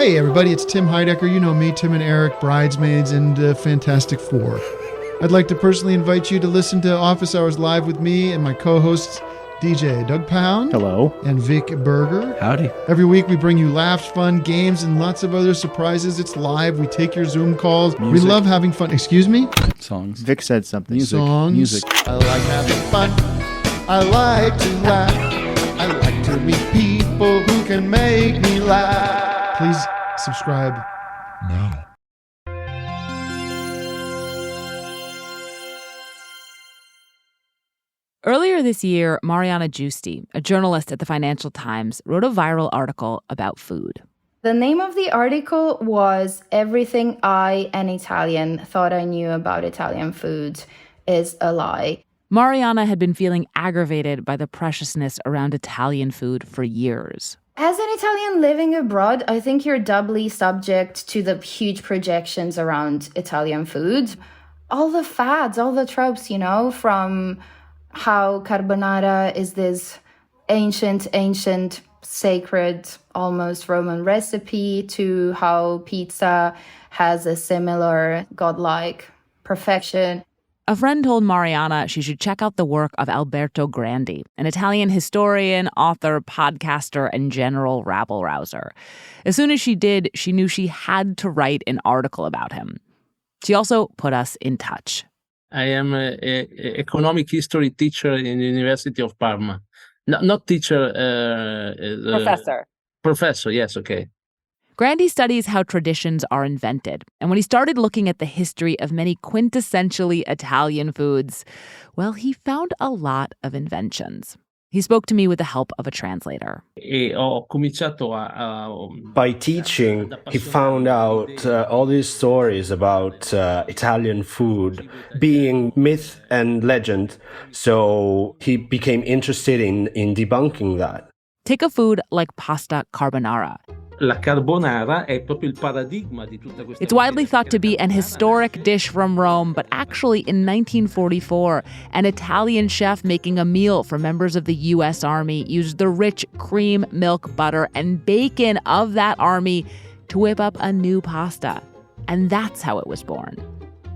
Hey everybody, it's Tim Heidecker. You know me, Tim and Eric, Bridesmaids, and Fantastic Four. I'd like to personally invite you to listen to Office Hours Live with me and my co-hosts, DJ Doug Pound. Hello. And Vic Berger. Howdy. Every week we bring you laughs, fun, games, and lots of other surprises. It's live. We take your Zoom calls. Music. We love having fun. Excuse me? Songs. Vic said something. Songs. Music. I like having fun. I like to laugh. I like to meet people who can make me laugh. Please subscribe now. Earlier this year, Mariana Giusti, a journalist at the Financial Times, wrote a viral article about food. The name of the article was Everything I, an Italian, Thought I Knew About Italian Food is a Lie. Mariana had been feeling aggravated by the preciousness around Italian food for years. As an Italian living abroad, I think you're doubly subject to the huge projections around Italian food. All the fads, all the tropes, from how carbonara is this ancient, sacred, almost Roman recipe, to how pizza has a similar godlike perfection. A friend told Mariana she should check out the work of Alberto Grandi, an Italian historian, author, podcaster, and general rabble-rouser. As soon as she did, she knew she had to write an article about him. She also put us in touch. I am an economic history teacher in the University of Parma. Not teacher. Professor. Professor, yes, okay. Grandi studies how traditions are invented. And when he started looking at the history of many quintessentially Italian foods, well, he found a lot of inventions. He spoke to me with the help of a translator. By teaching, he found out all these stories about Italian food being myth and legend, so he became interested in debunking that. Take a food like pasta carbonara. La carbonara è proprio il paradigma di tutta questa. It's widely thought to be an historic dish from Rome, but actually in 1944, an Italian chef making a meal for members of the U.S. Army used the rich cream, milk, butter, and bacon of that army to whip up a new pasta. And that's how it was born.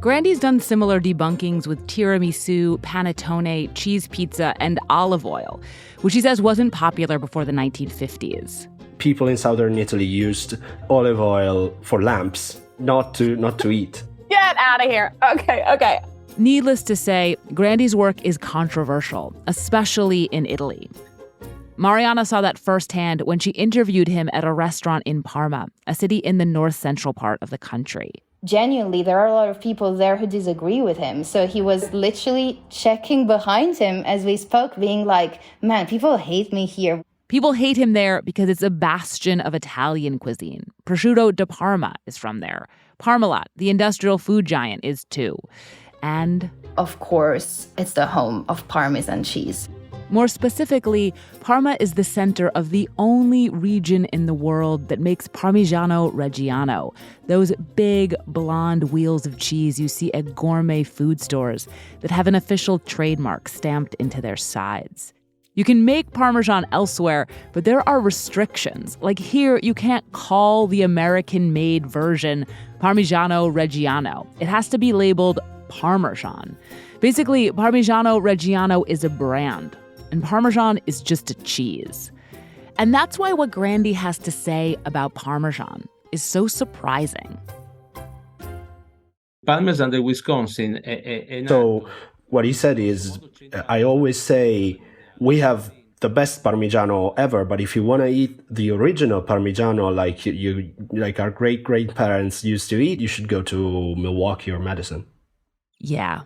Grandi's done similar debunkings with tiramisu, panettone, cheese pizza, and olive oil, which he says wasn't popular before the 1950s. People in southern Italy used olive oil for lamps, not to eat. Get out of here. Okay. Needless to say, Grandi's work is controversial, especially in Italy. Mariana saw that firsthand when she interviewed him at a restaurant in Parma, a city in the north-central part of the country. Genuinely, there are a lot of people there who disagree with him. So he was literally checking behind him as we spoke, being like, man, people hate me here. People hate him there because it's a bastion of Italian cuisine. Prosciutto di Parma is from there. Parmalat, the industrial food giant, is too. And, of course, it's the home of Parmesan cheese. More specifically, Parma is the center of the only region in the world that makes Parmigiano Reggiano, those big blonde wheels of cheese you see at gourmet food stores that have an official trademark stamped into their sides. You can make Parmesan elsewhere, but there are restrictions. Like here, you can't call the American-made version Parmigiano Reggiano. It has to be labeled Parmesan. Basically, Parmigiano Reggiano is a brand, and Parmesan is just a cheese. And that's why what Grandi has to say about Parmesan is so surprising. Parmesan de Wisconsin. So what he said is, I always say, we have the best Parmigiano ever, but if you want to eat the original Parmigiano like our great-great-parents used to eat, you should go to Milwaukee or Madison. Yeah.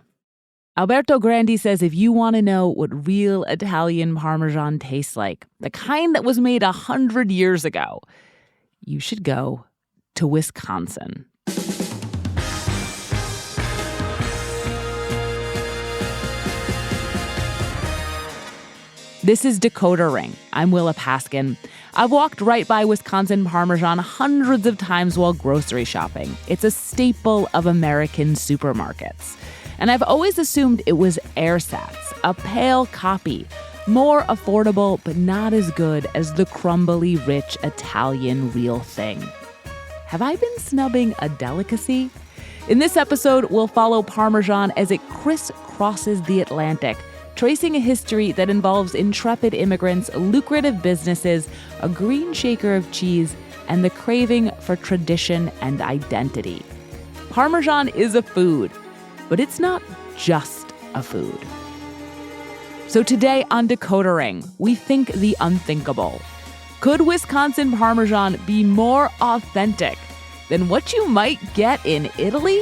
Alberto Grandi says if you want to know what real Italian Parmesan tastes like, the kind that was made 100 years ago, you should go to Wisconsin. This is Decoder Ring. I'm Willa Paskin. I've walked right by Wisconsin Parmesan hundreds of times while grocery shopping. It's a staple of American supermarkets. And I've always assumed it was ersatz, a pale copy, more affordable but not as good as the crumbly, rich Italian real thing. have I been snubbing a delicacy? In this episode, we'll follow Parmesan as it crisscrosses the Atlantic, tracing a history that involves intrepid immigrants, lucrative businesses, a green shaker of cheese, and the craving for tradition and identity. Parmesan is a food, but it's not just a food. So today on Decoder Ring, we think the unthinkable. Could Wisconsin Parmesan be more authentic than what you might get in Italy?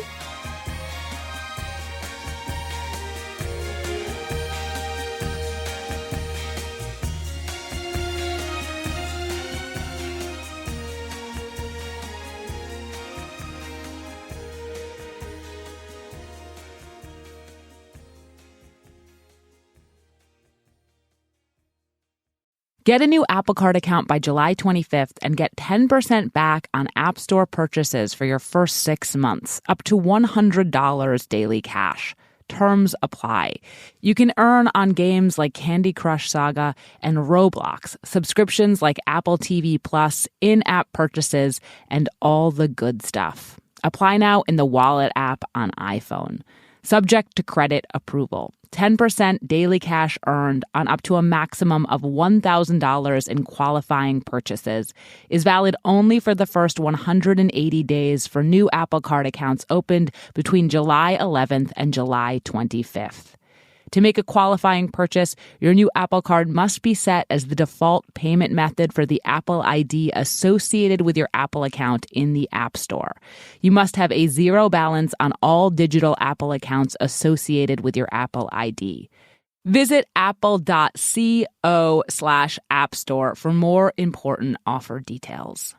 Get a new Apple Card account by July 25th and get 10% back on App Store purchases for your first 6 months, up to $100 daily cash. Terms apply. You can earn on games like Candy Crush Saga and Roblox, subscriptions like Apple TV Plus, in-app purchases, and all the good stuff. Apply now in the Wallet app on iPhone. Subject to credit approval. 10% daily cash earned on up to a maximum of $1,000 in qualifying purchases is valid only for the first 180 days for new Apple Card accounts opened between July 11th and July 25th. To make a qualifying purchase, your new Apple Card must be set as the default payment method for the Apple ID associated with your Apple account in the App Store. You must have a zero balance on all digital Apple accounts associated with your Apple ID. Visit apple.co/App Store for more important offer details.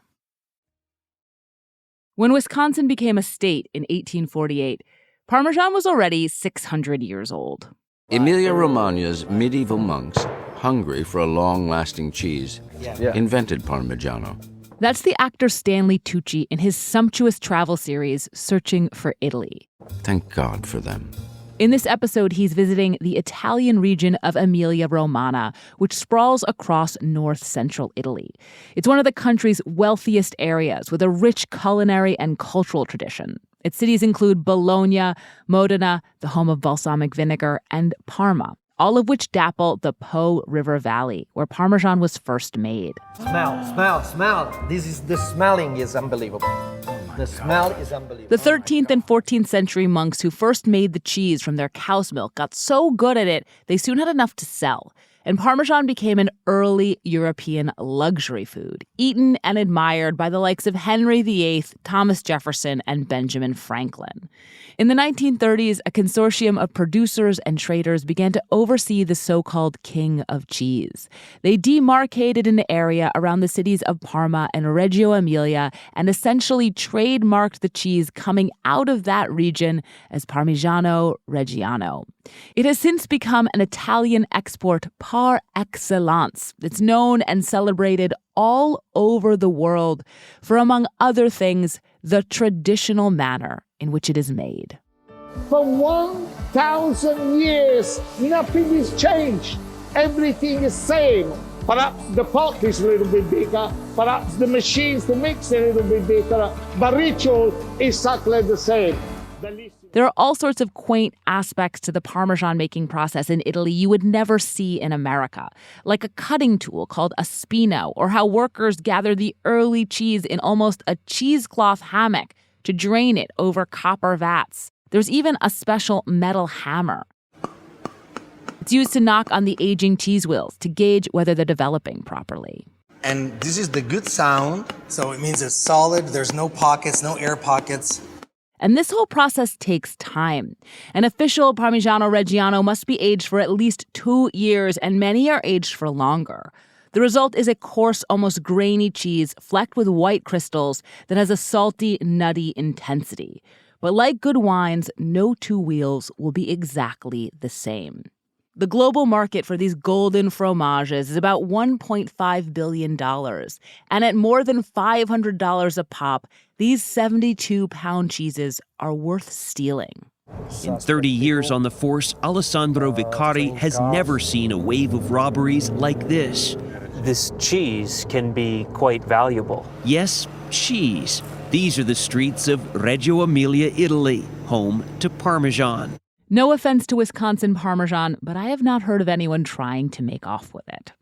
When Wisconsin became a state in 1848, Parmesan was already 600 years old. Emilia-Romagna's medieval monks, hungry for a long-lasting cheese, invented Parmigiano. That's the actor Stanley Tucci in his sumptuous travel series, Searching for Italy. Thank God for them. In this episode, he's visiting the Italian region of Emilia-Romagna, which sprawls across north-central Italy. It's one of the country's wealthiest areas with a rich culinary and cultural tradition. Its cities include Bologna, Modena, the home of balsamic vinegar, and Parma, all of which dapple the Po River Valley, where Parmesan was first made. Smell. The smelling is unbelievable. The smell is unbelievable. The 13th and 14th century monks who first made the cheese from their cow's milk got so good at it, they soon had enough to sell. And Parmesan became an early European luxury food, eaten and admired by the likes of Henry VIII, Thomas Jefferson, and Benjamin Franklin. In the 1930s, a consortium of producers and traders began to oversee the so-called King of Cheese. They demarcated an area around the cities of Parma and Reggio Emilia and essentially trademarked the cheese coming out of that region as Parmigiano Reggiano. It has since become an Italian export par excellence. It's known and celebrated all over the world for, among other things, the traditional manner in which it is made. For 1,000 years, nothing is changed. Everything is same. Perhaps the pot is a little bit bigger. Perhaps the machines to mix a little bit bigger. But ritual is exactly the same. There are all sorts of quaint aspects to the Parmesan making process in Italy you would never see in America, like a cutting tool called a spino, or how workers gather the early cheese in almost a cheesecloth hammock to drain it over copper vats. There's even a special metal hammer. It's used to knock on the aging cheese wheels to gauge whether they're developing properly. And this is the good sound. So it means it's solid, there's no pockets, no air pockets. And this whole process takes time. An official Parmigiano Reggiano must be aged for at least 2 years, and many are aged for longer. The result is a coarse, almost grainy cheese flecked with white crystals that has a salty, nutty intensity. But like good wines, no two wheels will be exactly the same. The global market for these golden fromages is about $1.5 billion. And at more than $500 a pop, these 72-pound cheeses are worth stealing. In 30 years on the force, Alessandro Vicari has never seen a wave of robberies like this. This cheese can be quite valuable. Yes, cheese. These are the streets of Reggio Emilia, Italy, home to Parmesan. No offense to Wisconsin Parmesan, but I have not heard of anyone trying to make off with it.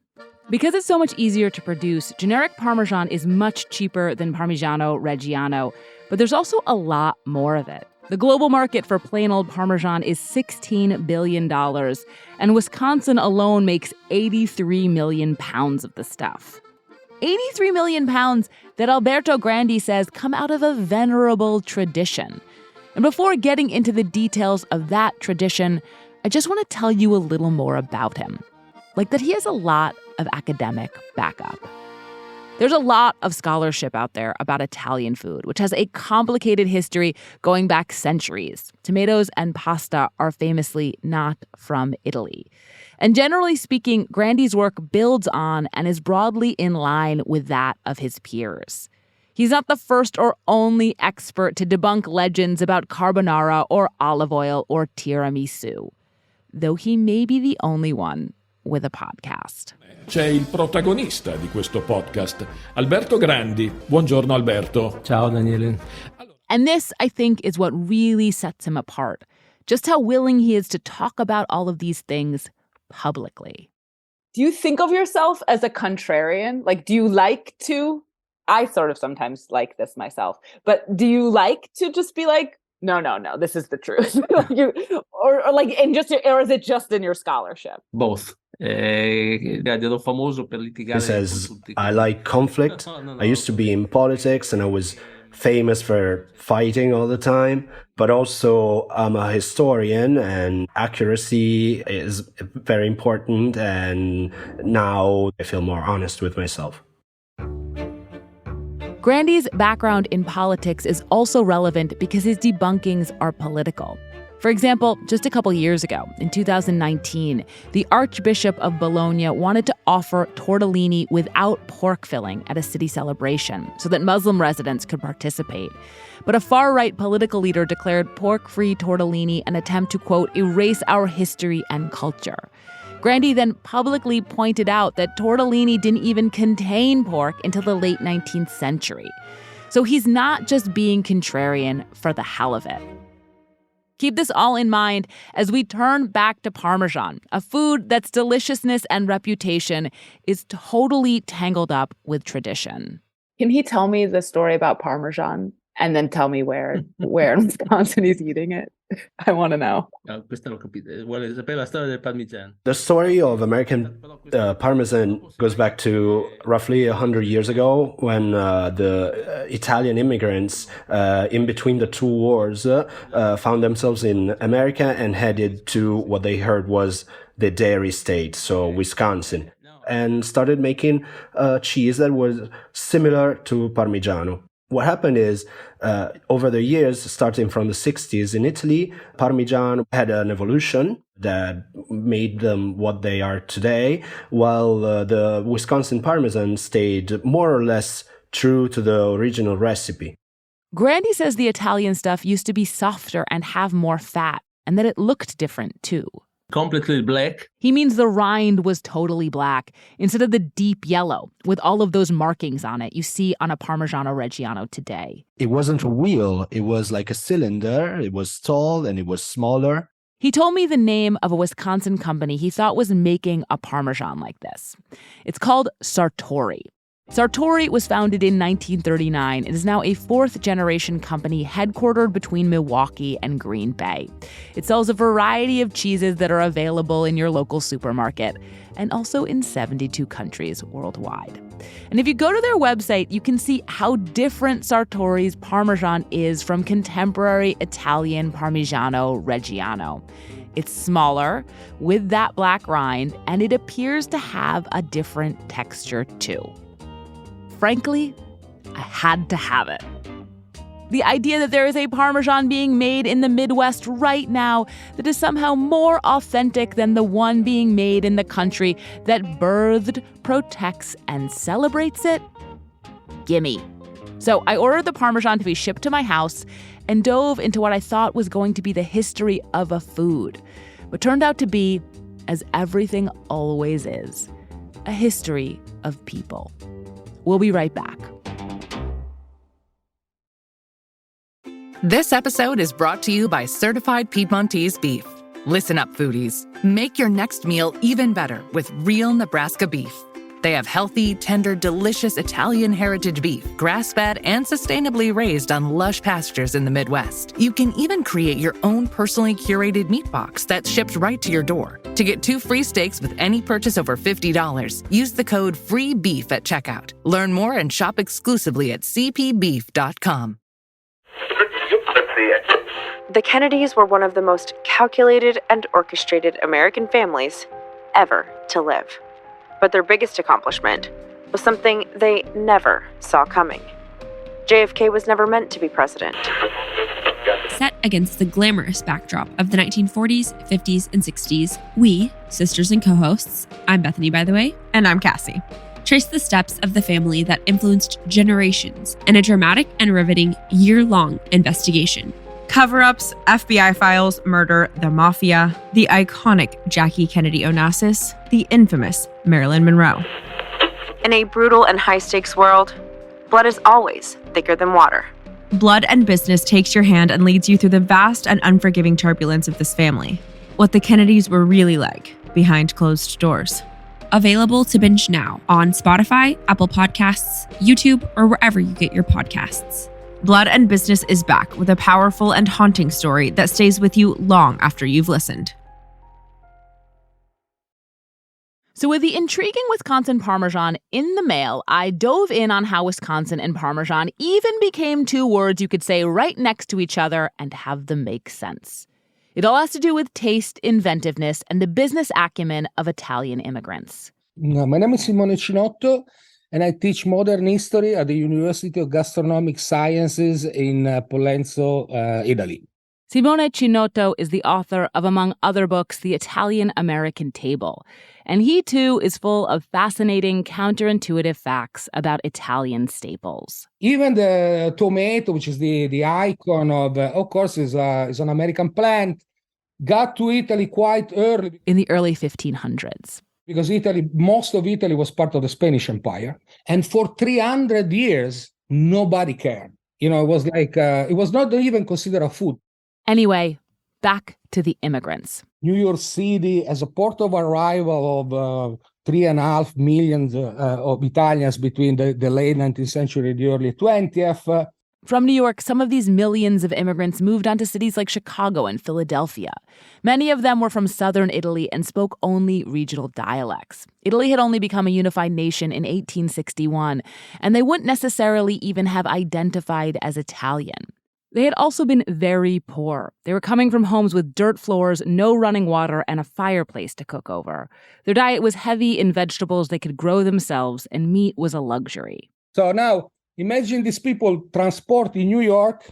Because it's so much easier to produce, generic Parmesan is much cheaper than Parmigiano Reggiano, but there's also a lot more of it. The global market for plain old Parmesan is $16 billion, and Wisconsin alone makes 83 million pounds of the stuff. 83 million pounds that Alberto Grandi says come out of a venerable tradition. And before getting into the details of that tradition, I just want to tell you a little more about him. Like that he has a lot of academic backup. There's a lot of scholarship out there about Italian food, which has a complicated history going back centuries. Tomatoes and pasta are famously not from Italy. And generally speaking, Grandi's work builds on and is broadly in line with that of his peers. He's not the first or only expert to debunk legends about carbonara or olive oil or tiramisu, though he may be the only one with a podcast. C'è il protagonista di questo podcast, Alberto Grandi. Buongiorno Alberto. Ciao Daniele. And this, I think, is what really sets him apart. Just how willing he is to talk about all of these things publicly. Do you think of yourself as a contrarian? Like, do you like to? I sort of sometimes like this myself. But do you like to just be like, no, this is the truth? Or is it just in your scholarship? Both. He says, I like conflict. I used to be in politics and I was famous for fighting all the time. But also I'm a historian and accuracy is very important. And now I feel more honest with myself. Grandi's background in politics is also relevant because his debunkings are political. For example, just a couple years ago, in 2019, the Archbishop of Bologna wanted to offer tortellini without pork filling at a city celebration so that Muslim residents could participate. But a far-right political leader declared pork-free tortellini an attempt to, quote, erase our history and culture. Grandi then publicly pointed out that tortellini didn't even contain pork until the late 19th century. So he's not just being contrarian for the hell of it. Keep this all in mind as we turn back to Parmesan, a food that's deliciousness and reputation is totally tangled up with tradition. Can he tell me the story about Parmesan and then tell me where in Wisconsin he's eating it? I want to know. The story of American Parmesan goes back to roughly 100 years ago when the Italian immigrants in between the two wars found themselves in America and headed to what they heard was the dairy state, so Wisconsin, and started making cheese that was similar to Parmigiano. What happened is, over the years, starting from the 60s in Italy, Parmigiano had an evolution that made them what they are today, while the Wisconsin Parmesan stayed more or less true to the original recipe. Grandi says the Italian stuff used to be softer and have more fat, and that it looked different, too. Completely black. He means the rind was totally black instead of the deep yellow with all of those markings on it you see on a Parmigiano Reggiano today. It wasn't a wheel. It was like a cylinder. It was tall and it was smaller. He told me the name of a Wisconsin company he thought was making a Parmesan like this. It's called Sartori. Sartori was founded in 1939 and is now a fourth-generation company headquartered between Milwaukee and Green Bay. It sells a variety of cheeses that are available in your local supermarket and also in 72 countries worldwide. And if you go to their website, you can see how different Sartori's Parmesan is from contemporary Italian Parmigiano Reggiano. It's smaller, with that black rind, and it appears to have a different texture too. Frankly, I had to have it. The idea that there is a Parmesan being made in the Midwest right now that is somehow more authentic than the one being made in the country that birthed, protects, and celebrates it? Gimme. So I ordered the Parmesan to be shipped to my house and dove into what I thought was going to be the history of a food, but turned out to be, as everything always is, a history of people. We'll be right back. This episode is brought to you by Certified Piedmontese Beef. Listen up, foodies. Make your next meal even better with real Nebraska beef. They have healthy, tender, delicious Italian heritage beef, grass-fed and sustainably raised on lush pastures in the Midwest. You can even create your own personally curated meat box that's shipped right to your door. To get 2 free steaks with any purchase over $50, use the code FREEBEEF at checkout. Learn more and shop exclusively at cpbeef.com. The Kennedys were one of the most calculated and orchestrated American families ever to live. But their biggest accomplishment was something they never saw coming. JFK was never meant to be president. Set against the glamorous backdrop of the 1940s, 50s, and 60s, we, sisters and co-hosts, I'm Bethany, by the way, And I'm Cassie. trace the steps of the family that influenced generations in a dramatic and riveting year-long investigation. Cover-ups, FBI files, murder, the mafia, the iconic Jackie Kennedy Onassis, the infamous Marilyn Monroe. In a brutal and high-stakes world, blood is always thicker than water. Blood and Business takes your hand and leads you through the vast and unforgiving turbulence of this family. What the Kennedys were really like behind closed doors. Available to binge now on Spotify, Apple Podcasts, YouTube, or wherever you get your podcasts. Blood and Business is back with a powerful and haunting story that stays with you long after you've listened. So with the intriguing Wisconsin Parmesan in the mail, I dove in on how Wisconsin and Parmesan even became 2 words you could say right next to each other and have them make sense. It all has to do with taste, inventiveness, and the business acumen of Italian immigrants. My name is Simone Cinotto, and I teach modern history at the University of Gastronomic Sciences in Pollenzo, Italy. Simone Cinotto is the author of, among other books, The Italian-American Table. And he, too, is full of fascinating, counterintuitive facts about Italian staples. Even the tomato, which is the icon of course, is an American plant, got to Italy quite early. In the early 1500s. Because most of Italy was part of the Spanish Empire. And for 300 years, nobody cared. It was like, it was not even considered a food. Anyway, back to the immigrants. New York City, as a port of arrival of 3.5 million of Italians between the late 19th century and the early 20th. From New York, some of these millions of immigrants moved on to cities like Chicago and Philadelphia. Many of them were from southern Italy and spoke only regional dialects. Italy had only become a unified nation in 1861, and they wouldn't necessarily even have identified as Italian. They had also been very poor. They were coming from homes with dirt floors, no running water, and a fireplace to cook over. Their diet was heavy in vegetables they could grow themselves, and meat was a luxury. So now, imagine these people transport in New York.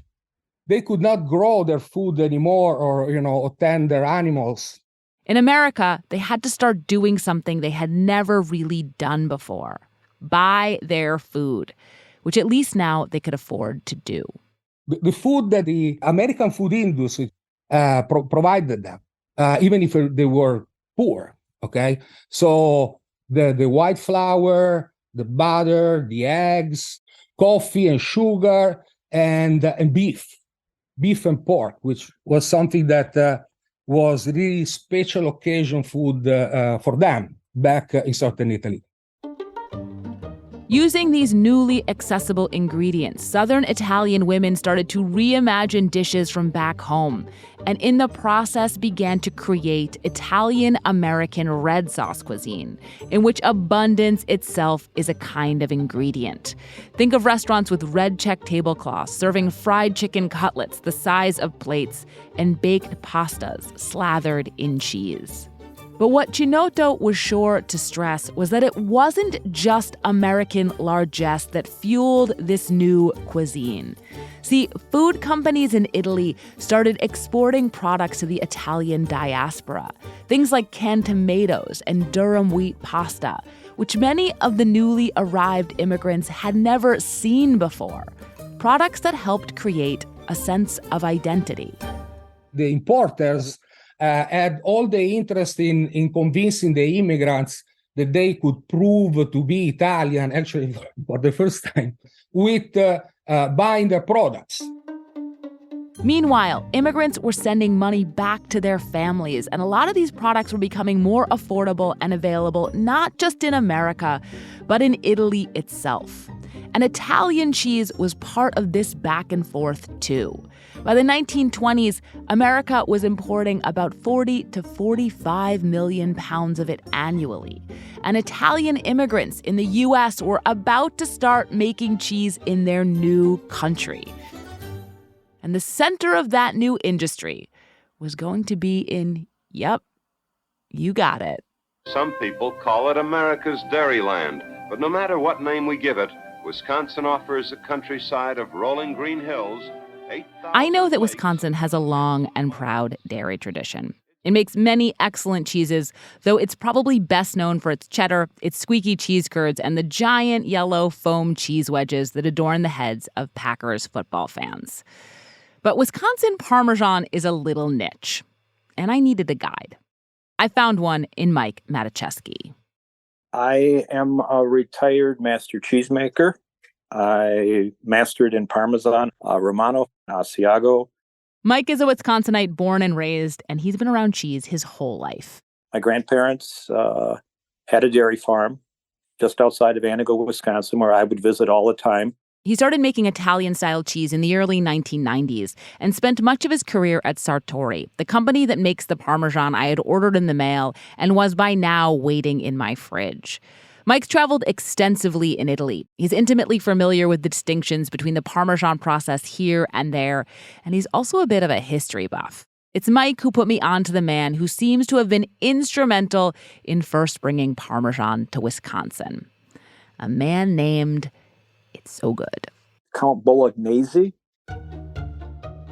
They could not grow their food anymore or tend their animals. In America, they had to start doing something they had never really done before. Buy their food, which at least now they could afford to do. The food that the American food industry provided them, even if they were poor, okay? So the white flour, the butter, the eggs, coffee and sugar, and beef and pork, which was something that was really special occasion food for them back in southern Italy. Using these newly accessible ingredients, Southern Italian women started to reimagine dishes from back home, and in the process began to create Italian-American red sauce cuisine, in which abundance itself is a kind of ingredient. Think of restaurants with red check tablecloths serving fried chicken cutlets the size of plates and baked pastas slathered in cheese. But what Cinotto was sure to stress was that it wasn't just American largesse that fueled this new cuisine. See, food companies in Italy started exporting products to the Italian diaspora, things like canned tomatoes and durum wheat pasta, which many of the newly arrived immigrants had never seen before, products that helped create a sense of identity. The importers had all the interest in convincing the immigrants that they could prove to be Italian, actually for the first time, with buying their products. Meanwhile, immigrants were sending money back to their families, and a lot of these products were becoming more affordable and available not just in America, but in Italy itself. And Italian cheese was part of this back and forth, too. By the 1920s, America was importing about 40 to 45 million pounds of it annually. And Italian immigrants in the U.S. were about to start making cheese in their new country. And the center of that new industry was going to be in, yep, you got it. Some people call it America's Dairyland, but no matter what name we give it, Wisconsin offers a countryside of rolling green hills. I know that Wisconsin has a long and proud dairy tradition. It makes many excellent cheeses, though it's probably best known for its cheddar, its squeaky cheese curds, and the giant yellow foam cheese wedges that adorn the heads of Packers football fans. But Wisconsin Parmesan is a little niche, and I needed a guide. I found one in Mike Matiszewski. I am a retired master cheesemaker. I mastered in Parmesan, Romano, Asiago. Mike is a Wisconsinite born and raised, and he's been around cheese his whole life. My grandparents had a dairy farm just outside of Antigo, Wisconsin, where I would visit all the time. He started making Italian-style cheese in the early 1990s and spent much of his career at Sartori, the company that makes the Parmesan I had ordered in the mail and was by now waiting in my fridge. Mike's traveled extensively in Italy. He's intimately familiar with the distinctions between the Parmesan process here and there, and he's also a bit of a history buff. It's Mike who put me on to the man who seems to have been instrumental in first bringing Parmesan to Wisconsin. A man named... It's so good. Count Bolognese.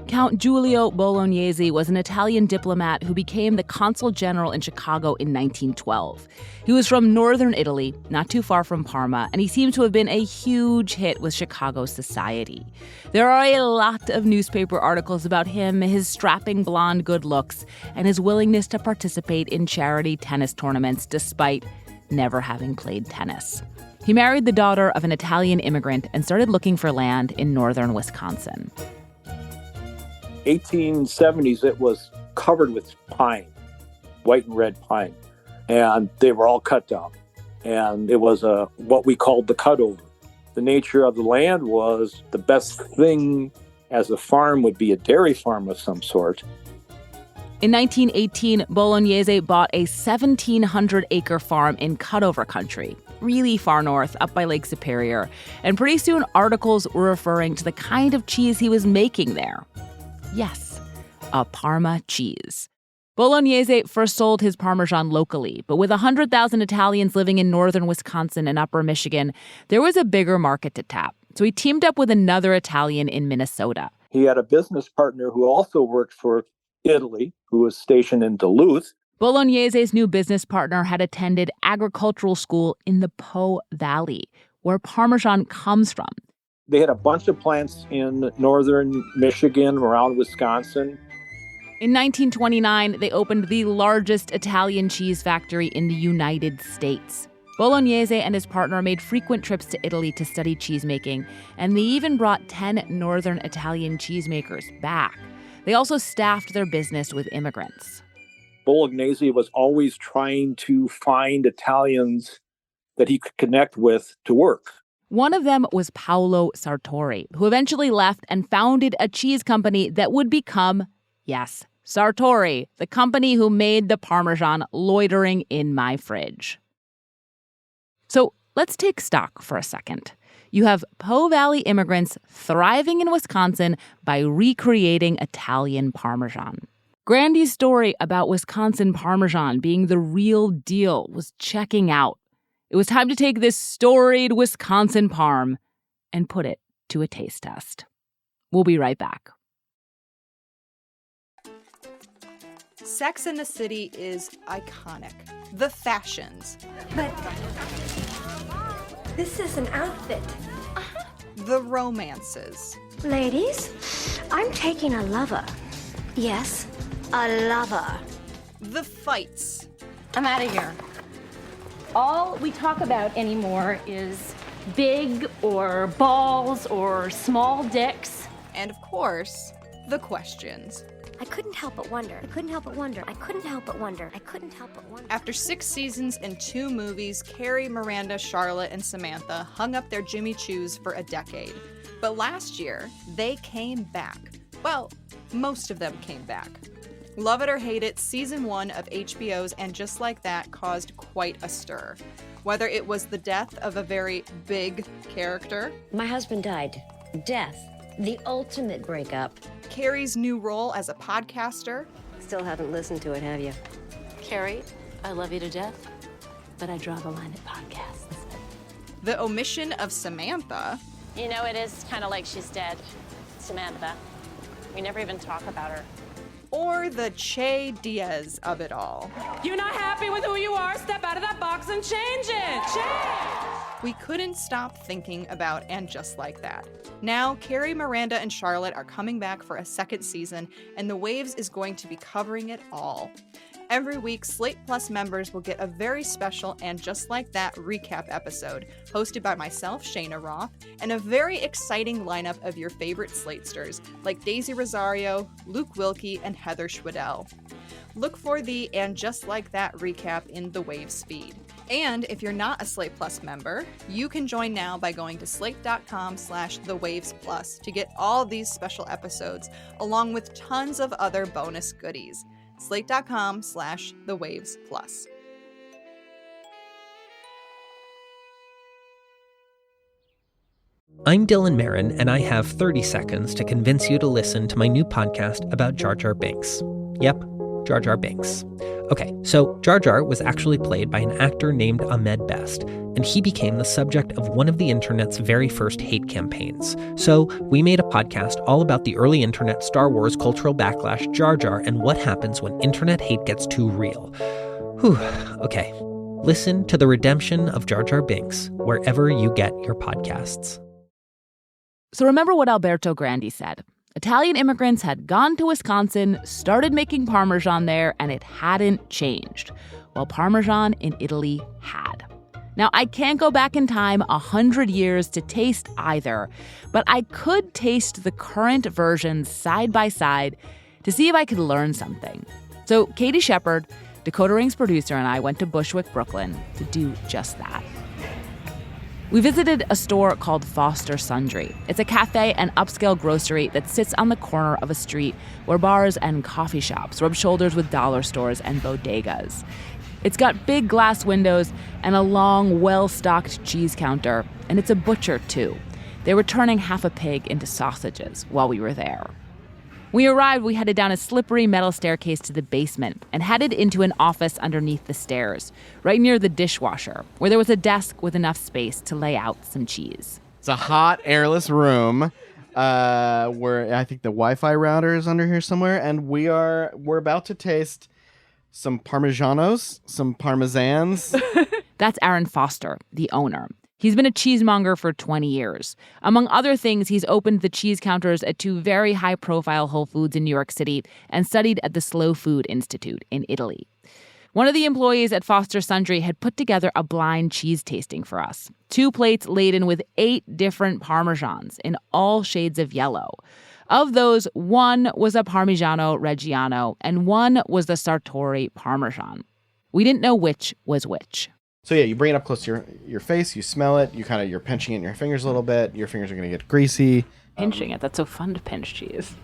Count Giulio Bolognese was an Italian diplomat who became the consul general in Chicago in 1912. He was from northern Italy, not too far from Parma, and he seems to have been a huge hit with Chicago society. There are a lot of newspaper articles about him, his strapping blonde good looks, and his willingness to participate in charity tennis tournaments despite never having played tennis. He married the daughter of an Italian immigrant and started looking for land in northern Wisconsin. 1870s, it was covered with pine, white and red pine, and they were all cut down. And it was what we called the cutover. The nature of the land was the best thing as a farm would be a dairy farm of some sort. In 1918, Bolognese bought a 1,700-acre farm in cutover country, really far north, up by Lake Superior. And pretty soon, articles were referring to the kind of cheese he was making there. Yes, a Parma cheese. Bolognese first sold his Parmesan locally, but with 100,000 Italians living in northern Wisconsin and upper Michigan, there was a bigger market to tap. So he teamed up with another Italian in Minnesota. He had a business partner who also worked for Italy, who was stationed in Duluth. Bolognese's new business partner had attended agricultural school in the Po Valley, where Parmesan comes from. They had a bunch of plants in northern Michigan, around Wisconsin. In 1929, they opened the largest Italian cheese factory in the United States. Bolognese and his partner made frequent trips to Italy to study cheesemaking, and they even brought 10 northern Italian cheesemakers back. They also staffed their business with immigrants. Bolognese was always trying to find Italians that he could connect with to work. One of them was Paolo Sartori, who eventually left and founded a cheese company that would become, yes, Sartori, the company who made the Parmesan loitering in my fridge. So let's take stock for a second. You have Po Valley immigrants thriving in Wisconsin by recreating Italian Parmesan. Grandi's story about Wisconsin Parmesan being the real deal was checking out. It was time to take this storied Wisconsin parm and put it to a taste test. We'll be right back. Sex and the City is iconic. The fashions. But this is an outfit. The romances. Ladies, I'm taking a lover. Yes, a lover. The fights. I'm out of here. All we talk about anymore is big or balls or small dicks. And of course, the questions. I couldn't help but wonder. I couldn't help but wonder. I couldn't help but wonder. I couldn't help but wonder. After 6 seasons and 2 movies, Carrie, Miranda, Charlotte, and Samantha hung up their Jimmy Choos for a decade. But last year, they came back. Well, most of them came back. Love it or hate it, season 1 of HBO's And Just Like That caused quite a stir. Whether it was the death of a very big character. My husband died. Death. The ultimate breakup. Carrie's new role as a podcaster. Still haven't listened to it, have you? Carrie, I love you to death, but I draw the line at podcasts. The omission of Samantha. You know, it is kind of like she's dead, Samantha. We never even talk about her. Or the Che Diaz of it all. You're not happy with who you are? Step out of that box and change it! Change! We couldn't stop thinking about And Just Like That. Now, Carrie, Miranda, and Charlotte are coming back for a 2nd season, and The Waves is going to be covering it all. Every week, Slate Plus members will get a very special And Just Like That recap episode, hosted by myself, Shayna Roth, and a very exciting lineup of your favorite Slatesters, like Daisy Rosario, Luke Wilkie, and Heather Schwedel. Look for the And Just Like That recap in the Waves feed. And if you're not a Slate Plus member, you can join now by going to slate.com/thewavesplus to get all these special episodes, along with tons of other bonus goodies. Slate.com/thewavesplus. I'm Dylan Marin, and I have 30 seconds to convince you to listen to my new podcast about Jar Jar Binks. Yep, Jar Jar Binks. Okay, so Jar Jar was actually played by an actor named Ahmed Best, and he became the subject of one of the internet's very first hate campaigns. So we made a podcast all about the early internet Star Wars cultural backlash, Jar Jar, and what happens when internet hate gets too real. Whew, okay. Listen to The Redemption of Jar Jar Binks wherever you get your podcasts. So remember what Alberto Grandi said. Italian immigrants had gone to Wisconsin, started making Parmesan there, and it hadn't changed. Well, Parmesan in Italy had. Now, I can't go back in time 100 years to taste either, but I could taste the current versions side by side to see if I could learn something. So Katie Shepard, Decoder Ring's producer, and I went to Bushwick, Brooklyn to do just that. We visited a store called Foster Sundry. It's a cafe and upscale grocery that sits on the corner of a street where bars and coffee shops rub shoulders with dollar stores and bodegas. It's got big glass windows and a long, well-stocked cheese counter, and it's a butcher, too. They were turning half a pig into sausages while we were there. We arrived, we headed down a slippery metal staircase to the basement and headed into an office underneath the stairs, right near the dishwasher, where there was a desk with enough space to lay out some cheese. It's a hot, airless room where I think the Wi-Fi router is under here somewhere, and we're about to taste some Parmesanos, some Parmesans. That's Aaron Foster, the owner. He's been a cheesemonger for 20 years. Among other things, he's opened the cheese counters at 2 very high-profile Whole Foods in New York City and studied at the Slow Food Institute in Italy. One of the employees at Foster Sundry had put together a blind cheese tasting for us. 2 plates laden with 8 different Parmesans in all shades of yellow. Of those, 1 was a Parmigiano Reggiano and 1 was the Sartori Parmesan. We didn't know which was which. So yeah, you bring it up close to your face, you smell it, you're pinching it in your fingers a little bit, your fingers are going to get greasy. Pinching it, that's so fun to pinch cheese.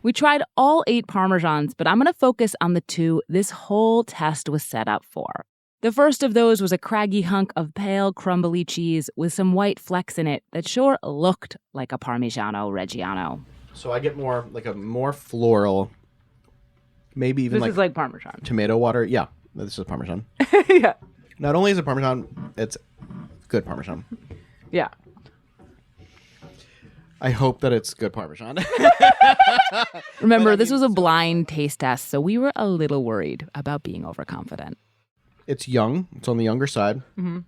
We tried all 8 Parmesans, but I'm going to focus on the 2 this whole test was set up for. The first of those was a craggy hunk of pale, crumbly cheese with some white flecks in it that sure looked like a Parmigiano Reggiano. So I get more floral, maybe even This is like Parmesan. Tomato water. Yeah, this is Parmesan. Yeah. Not only is it Parmesan, it's good Parmesan. Yeah. I hope that it's good Parmesan. Remember, this was a blind taste test, so we were a little worried about being overconfident. It's young. It's on the younger side. Mm-hmm.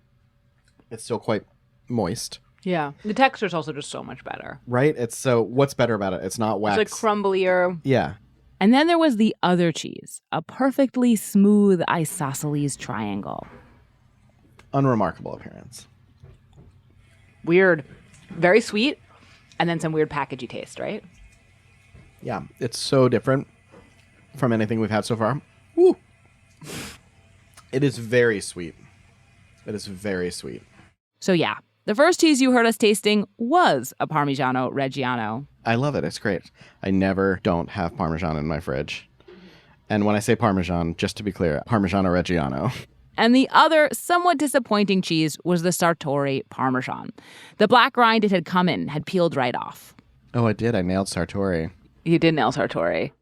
It's still quite moist. Yeah. The texture's also just so much better. Right? What's better about it? It's not wax. It's like crumblier. Yeah. And then there was the other cheese, a perfectly smooth isosceles triangle. Unremarkable appearance. Weird. Very sweet, and then some weird packagey taste, right? Yeah, it's so different from anything we've had so far. Woo. It is very sweet. It is very sweet. So yeah, the first cheese you heard us tasting was a Parmigiano Reggiano. I love it. It's great. I never don't have Parmesan in my fridge. And when I say Parmesan, just to be clear, Parmigiano Reggiano. And the other somewhat disappointing cheese was the Sartori Parmesan. The black rind it had come in had peeled right off. Oh, I did. I nailed Sartori. You did nail Sartori.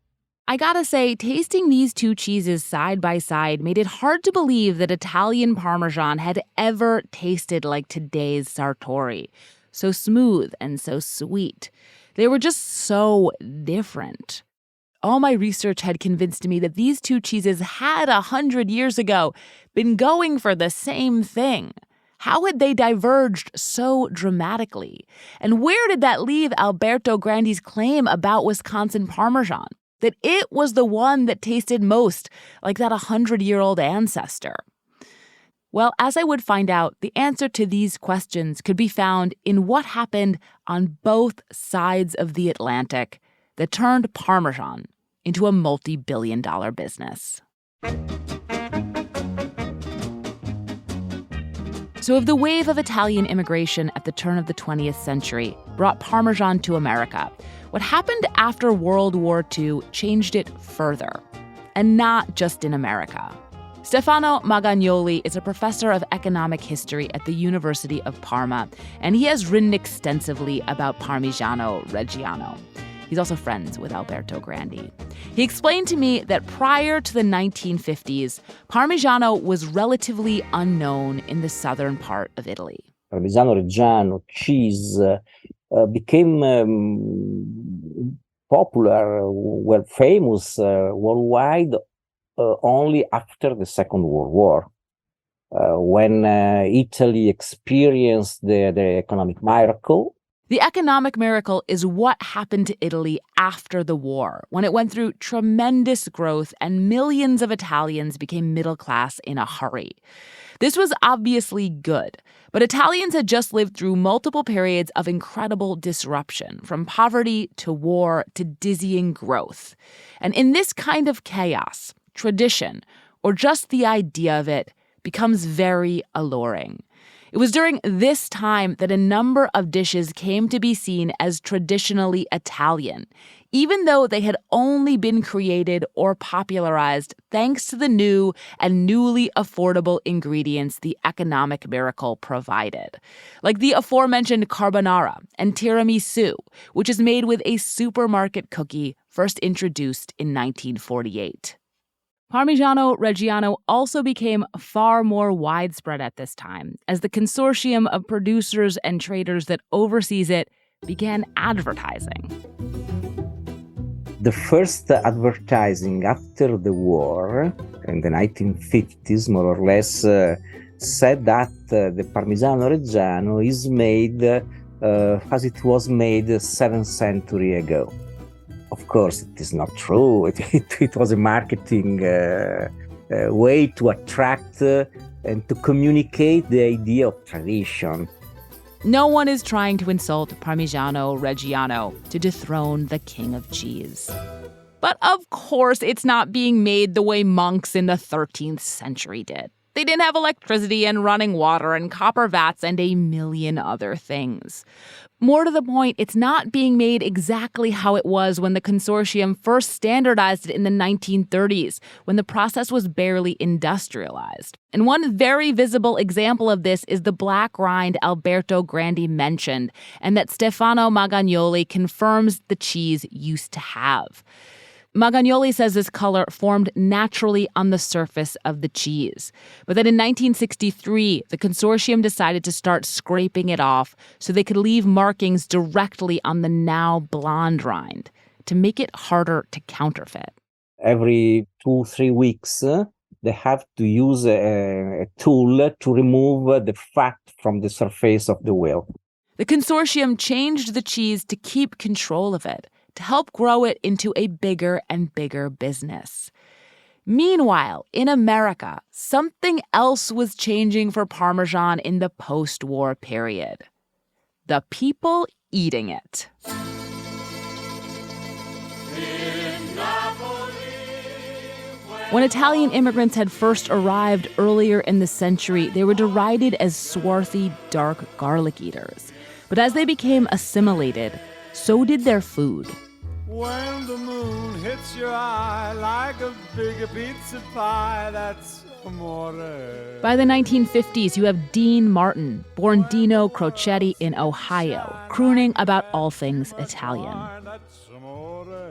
I gotta say, tasting these two cheeses side by side made it hard to believe that Italian Parmesan had ever tasted like today's Sartori. So smooth and so sweet. They were just so different. All my research had convinced me that these two cheeses had 100 years ago been going for the same thing. How had they diverged so dramatically? And where did that leave Alberto Grandi's claim about Wisconsin Parmesan? That it was the one that tasted most like that 100-year-old ancestor? Well, as I would find out, the answer to these questions could be found in what happened on both sides of the Atlantic that turned Parmesan into a multi-billion-dollar business. So if the wave of Italian immigration at the turn of the 20th century brought Parmesan to America, what happened after World War II changed it further, and not just in America. Stefano Magagnoli is a professor of economic history at the University of Parma, and he has written extensively about Parmigiano Reggiano. He's also friends with Alberto Grandi. He explained to me that prior to the 1950s, Parmigiano was relatively unknown in the southern part of Italy. Parmigiano Reggiano cheese became popular, well, famous worldwide only after the Second World War, when Italy experienced the economic miracle. The economic miracle is what happened to Italy after the war, when it went through tremendous growth and millions of Italians became middle class in a hurry. This was obviously good, but Italians had just lived through multiple periods of incredible disruption, from poverty to war to dizzying growth. And in this kind of chaos, tradition, or just the idea of it, becomes very alluring. It was during this time that a number of dishes came to be seen as traditionally Italian, even though they had only been created or popularized thanks to the new and newly affordable ingredients the economic miracle provided. Like the aforementioned carbonara and tiramisu, which is made with a supermarket cookie first introduced in 1948. Parmigiano Reggiano also became far more widespread at this time, as the consortium of producers and traders that oversees it began advertising. The first advertising after the war, in the 1950s, more or less, said that the Parmigiano Reggiano is made as it was made 7th century ago. Of course, it is not true. It was a marketing way to attract and to communicate the idea of tradition. No one is trying to insult Parmigiano Reggiano to dethrone the king of cheese. But of course, it's not being made the way monks in the 13th century did. They didn't have electricity and running water and copper vats and a million other things. More to the point, it's not being made exactly how it was when the consortium first standardized it in the 1930s, when the process was barely industrialized. And one very visible example of this is the black rind Alberto Grandi mentioned, and that Stefano Magagnoli confirms the cheese used to have. Magagnoli says this color formed naturally on the surface of the cheese, but that in 1963, the consortium decided to start scraping it off so they could leave markings directly on the now blonde rind to make it harder to counterfeit. Every 2-3 weeks, they have to use a tool to remove the fat from the surface of the wheel. The consortium changed the cheese to keep control of it, to help grow it into a bigger and bigger business. Meanwhile, in America, something else was changing for Parmesan in the post-war period. The people eating it. When Italian immigrants had first arrived earlier in the century, they were derided as swarthy, dark garlic eaters. But as they became assimilated, so did their food. When the moon hits your eye like a big pizza pie, that's amore. By the 1950s, you have Dean Martin, born Dino Crocetti in Ohio, crooning about all things Italian.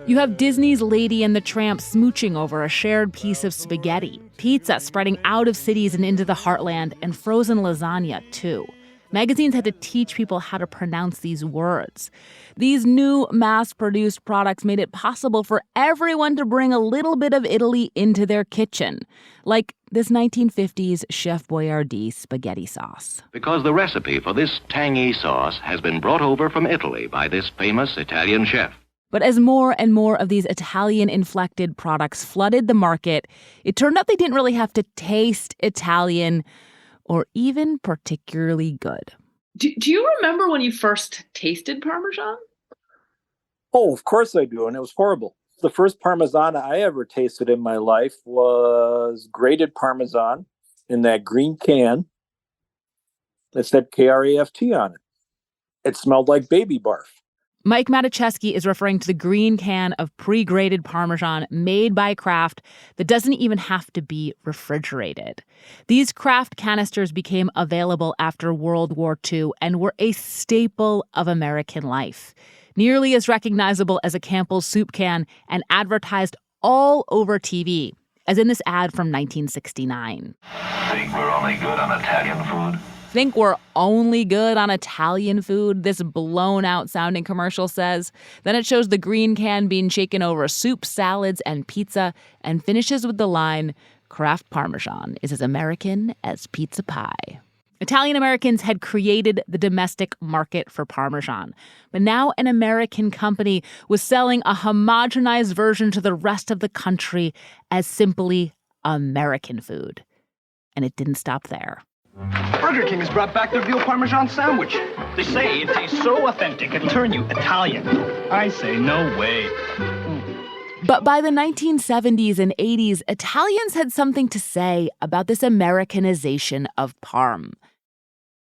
You have Disney's Lady and the Tramp smooching over a shared piece of spaghetti, pizza spreading out of cities and into the heartland, and frozen lasagna, too. Magazines had to teach people how to pronounce these words. These new mass-produced products made it possible for everyone to bring a little bit of Italy into their kitchen, like this 1950s Chef Boyardee spaghetti sauce. Because the recipe for this tangy sauce has been brought over from Italy by this famous Italian chef. But as more and more of these Italian-inflected products flooded the market, it turned out they didn't really have to taste Italian or even particularly good. Do you remember when you first tasted Parmesan? Oh, of course I do, and it was horrible. The first Parmesan I ever tasted in my life was grated Parmesan in that green can that said Kraft on it. It smelled like baby barf. Mike Matuszewski is referring to the green can of pre-grated Parmesan made by Kraft that doesn't even have to be refrigerated. These Kraft canisters became available after World War II and were a staple of American life. Nearly as recognizable as a Campbell's soup can and advertised all over TV, as in this ad from 1969. Think we're only good on Italian food? Think we're only good on Italian food, this blown-out sounding commercial says. Then it shows the green can being shaken over soup, salads, and pizza, and finishes with the line, Kraft Parmesan is as American as pizza pie. Italian Americans had created the domestic market for Parmesan, but now an American company was selling a homogenized version to the rest of the country as simply American food. And it didn't stop there. Burger King has brought back their veal Parmesan sandwich. They say it tastes so authentic it'll turn you Italian. I say no way. But by the 1970s and 80s, Italians had something to say about this Americanization of Parm.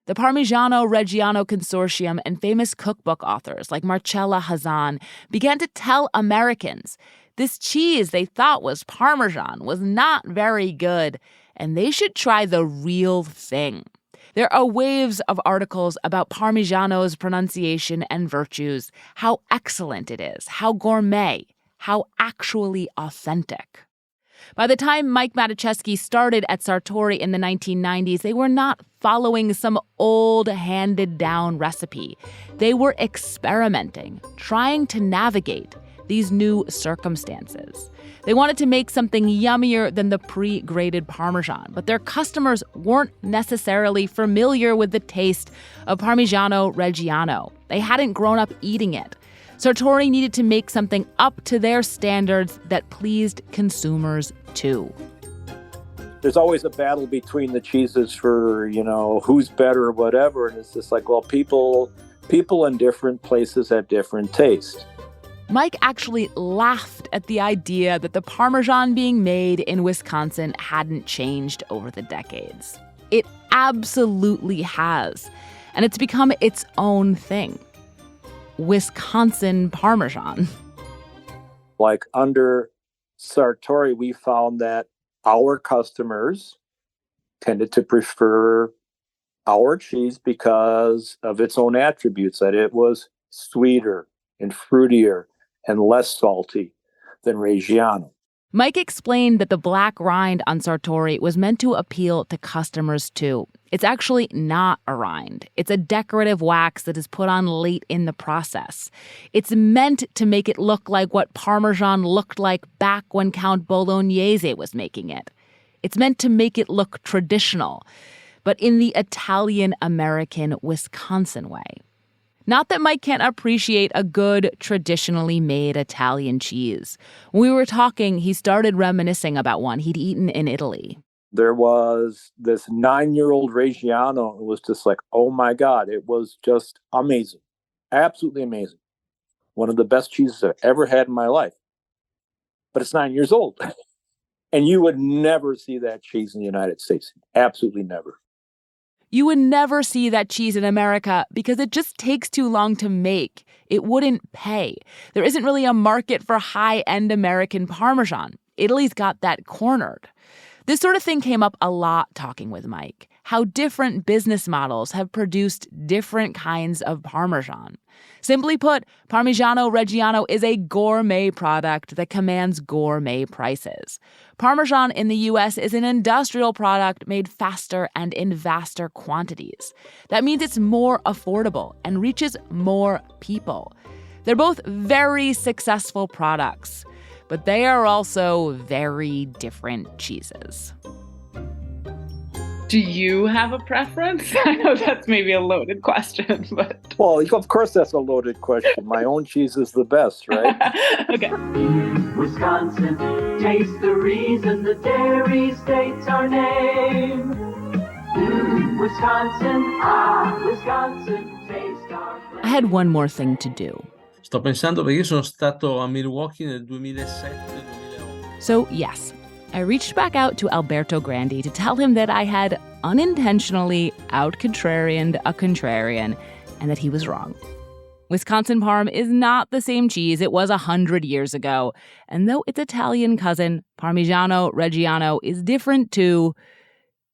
The Parmigiano Reggiano Consortium and famous cookbook authors like Marcella Hazan began to tell Americans this cheese they thought was Parmesan was not very good, and they should try the real thing. There are waves of articles about Parmigiano's pronunciation and virtues, how excellent it is, how gourmet, how actually authentic. By the time Mike Matuszewski started at Sartori in the 1990s, they were not following some old handed-down recipe. They were experimenting, trying to navigate these new circumstances. They wanted to make something yummier than the pre-grated Parmesan, but their customers weren't necessarily familiar with the taste of Parmigiano Reggiano. They hadn't grown up eating it. Sartori needed to make something up to their standards that pleased consumers too. There's always a battle between the cheeses for, who's better or whatever. And it's just like, well, people in different places have different tastes. Mike actually laughed at the idea that the Parmesan being made in Wisconsin hadn't changed over the decades. It absolutely has. And it's become its own thing. Wisconsin Parmesan. Like under Sartori, we found that our customers tended to prefer our cheese because of its own attributes, that it was sweeter and fruitier and less salty than Reggiano. Mike explained that the black rind on Sartori was meant to appeal to customers too. It's actually not a rind. It's a decorative wax that is put on late in the process. It's meant to make it look like what Parmesan looked like back when Count Bolognese was making it. It's meant to make it look traditional, but in the Italian-American Wisconsin way. Not that Mike can't appreciate a good, traditionally made Italian cheese. When we were talking, he started reminiscing about one he'd eaten in Italy. There was this 9-year-old Reggiano. It was just like, oh my God, it was just amazing. Absolutely amazing. One of the best cheeses I've ever had in my life. But it's 9 years old. And you would never see that cheese in the United States. Absolutely never. You would never see that cheese in America because it just takes too long to make. It wouldn't pay. There isn't really a market for high-end American Parmesan. Italy's got that cornered. This sort of thing came up a lot talking with Mike, how different business models have produced different kinds of Parmesan. Simply put, Parmigiano Reggiano is a gourmet product that commands gourmet prices. Parmesan in the U.S. is an industrial product made faster and in vaster quantities. That means it's more affordable and reaches more people. They're both very successful products, but they are also very different cheeses. Do you have a preference? I know that's maybe a loaded question, but... Well, of course that's a loaded question. My own cheese is the best, right? Okay. Wisconsin, taste the reason the dairy states our name. Wisconsin, Wisconsin, taste our flame. I had one more thing to do. Sto pensando perché io sono stato a Milwaukee nel 2007-2008. So, yes, I reached back out to Alberto Grandi to tell him that I had unintentionally out-contrarianed a contrarian and that he was wrong. Wisconsin Parm is not the same cheese it was 100 years ago. And though its Italian cousin, Parmigiano Reggiano, is different too,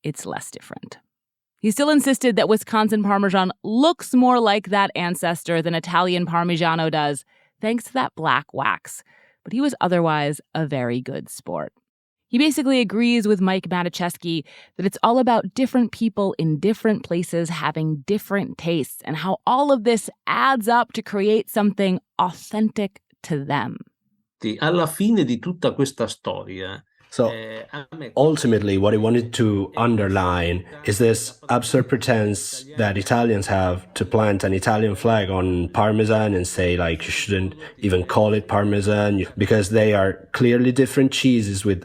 it's less different. He still insisted that Wisconsin Parmesan looks more like that ancestor than Italian Parmigiano does, thanks to that black wax. But he was otherwise a very good sport. He basically agrees with Mike Matiszewski that it's all about different people in different places having different tastes and how all of this adds up to create something authentic to them. Alla fine di tutta questa storia. So ultimately, what I wanted to underline is this absurd pretense that Italians have to plant an Italian flag on Parmesan and say, like, you shouldn't even call it Parmesan because they are clearly different cheeses with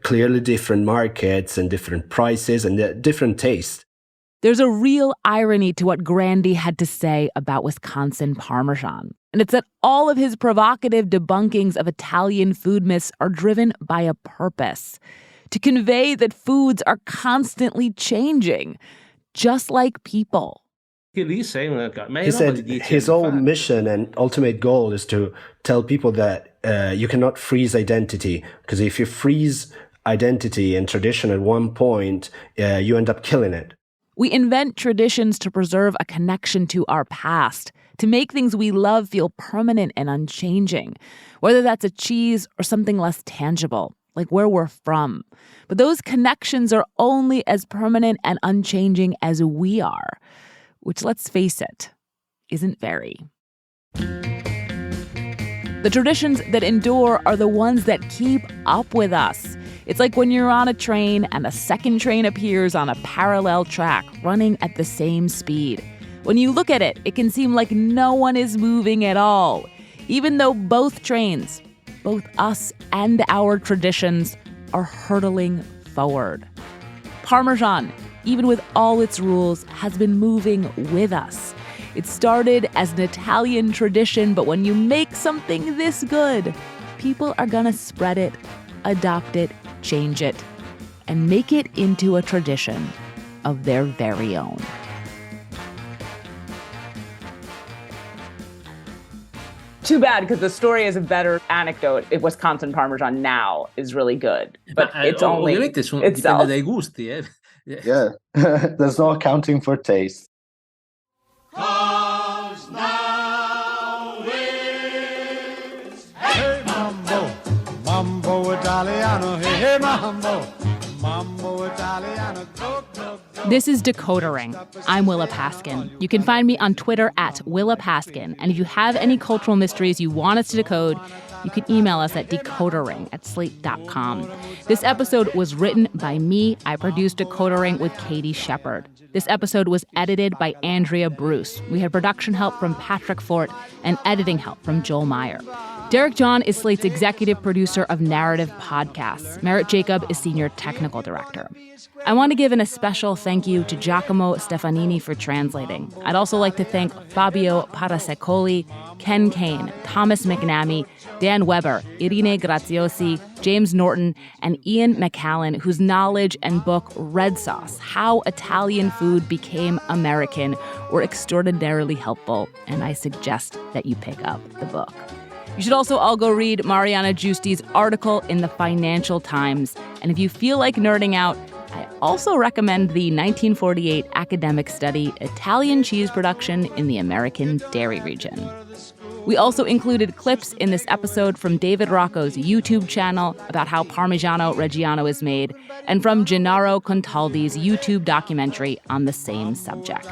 clearly different markets and different prices and different tastes. There's a real irony to what Grandi had to say about Wisconsin Parmesan. And it's that all of his provocative debunkings of Italian food myths are driven by a purpose. To convey that foods are constantly changing, just like people. He said his whole mission and ultimate goal is to tell people that you cannot freeze identity. Because if you freeze identity and tradition at one point, you end up killing it. We invent traditions to preserve a connection to our past, to make things we love feel permanent and unchanging, whether that's a cheese or something less tangible, like where we're from. But those connections are only as permanent and unchanging as we are, which, let's face it, isn't very. The traditions that endure are the ones that keep up with us. It's like when you're on a train and a second train appears on a parallel track running at the same speed. When you look at it, it can seem like no one is moving at all, even though both trains, both us and our traditions, are hurtling forward. Parmesan, even with all its rules, has been moving with us. It started as an Italian tradition, but when you make something this good, people are gonna spread it, adopt it, change it, and make it into a tradition of their very own. Too bad, because the story is a better anecdote. Wisconsin Parmesan now is really good, but it's only itself. Dipende dai gusti, eh? Yeah, there's no accounting for taste. Hey, mambo Italiano, hey, mambo Italiano, go, go, go. This is Decoder Ring. I'm Willa Paskin. You can find me on Twitter at Willa Paskin. And if you have any cultural mysteries you want us to decode, you can email us at decoderring@slate.com. This episode was written by me. I produced Decoder Ring with Katie Shepard. This episode was edited by Andrea Bruce. We had production help from Patrick Fort and editing help from Joel Meyer. Derek John is Slate's executive producer of narrative podcasts. Merritt Jacob is senior technical director. I want to give an especial thank you to Giacomo Stefanini for translating. I'd also like to thank Fabio Parasecoli, Ken Kane, Thomas McNamee, Dan Weber, Irene Graziosi, James Norton, and Ian McCallan, whose knowledge and book Red Sauce, How Italian Food Became American, were extraordinarily helpful, and I suggest that you pick up the book. You should also all go read Mariana Giusti's article in the Financial Times, and if you feel like nerding out, I also recommend the 1948 academic study, Italian Cheese Production in the American Dairy Region. We also included clips in this episode from David Rocco's YouTube channel about how Parmigiano Reggiano is made, and from Gennaro Contaldi's YouTube documentary on the same subject.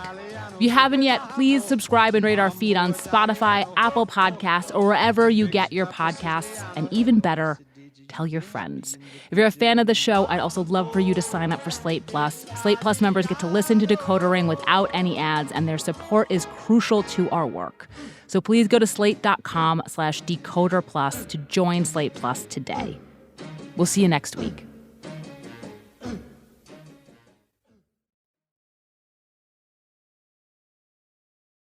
If you haven't yet, please subscribe and rate our feed on Spotify, Apple Podcasts, or wherever you get your podcasts, and even better, tell your friends. If you're a fan of the show, I'd also love for you to sign up for Slate Plus. Slate Plus members get to listen to Decoder Ring without any ads, and their support is crucial to our work. So please go to slate.com/decoder plus to join Slate Plus today. We'll see you next week.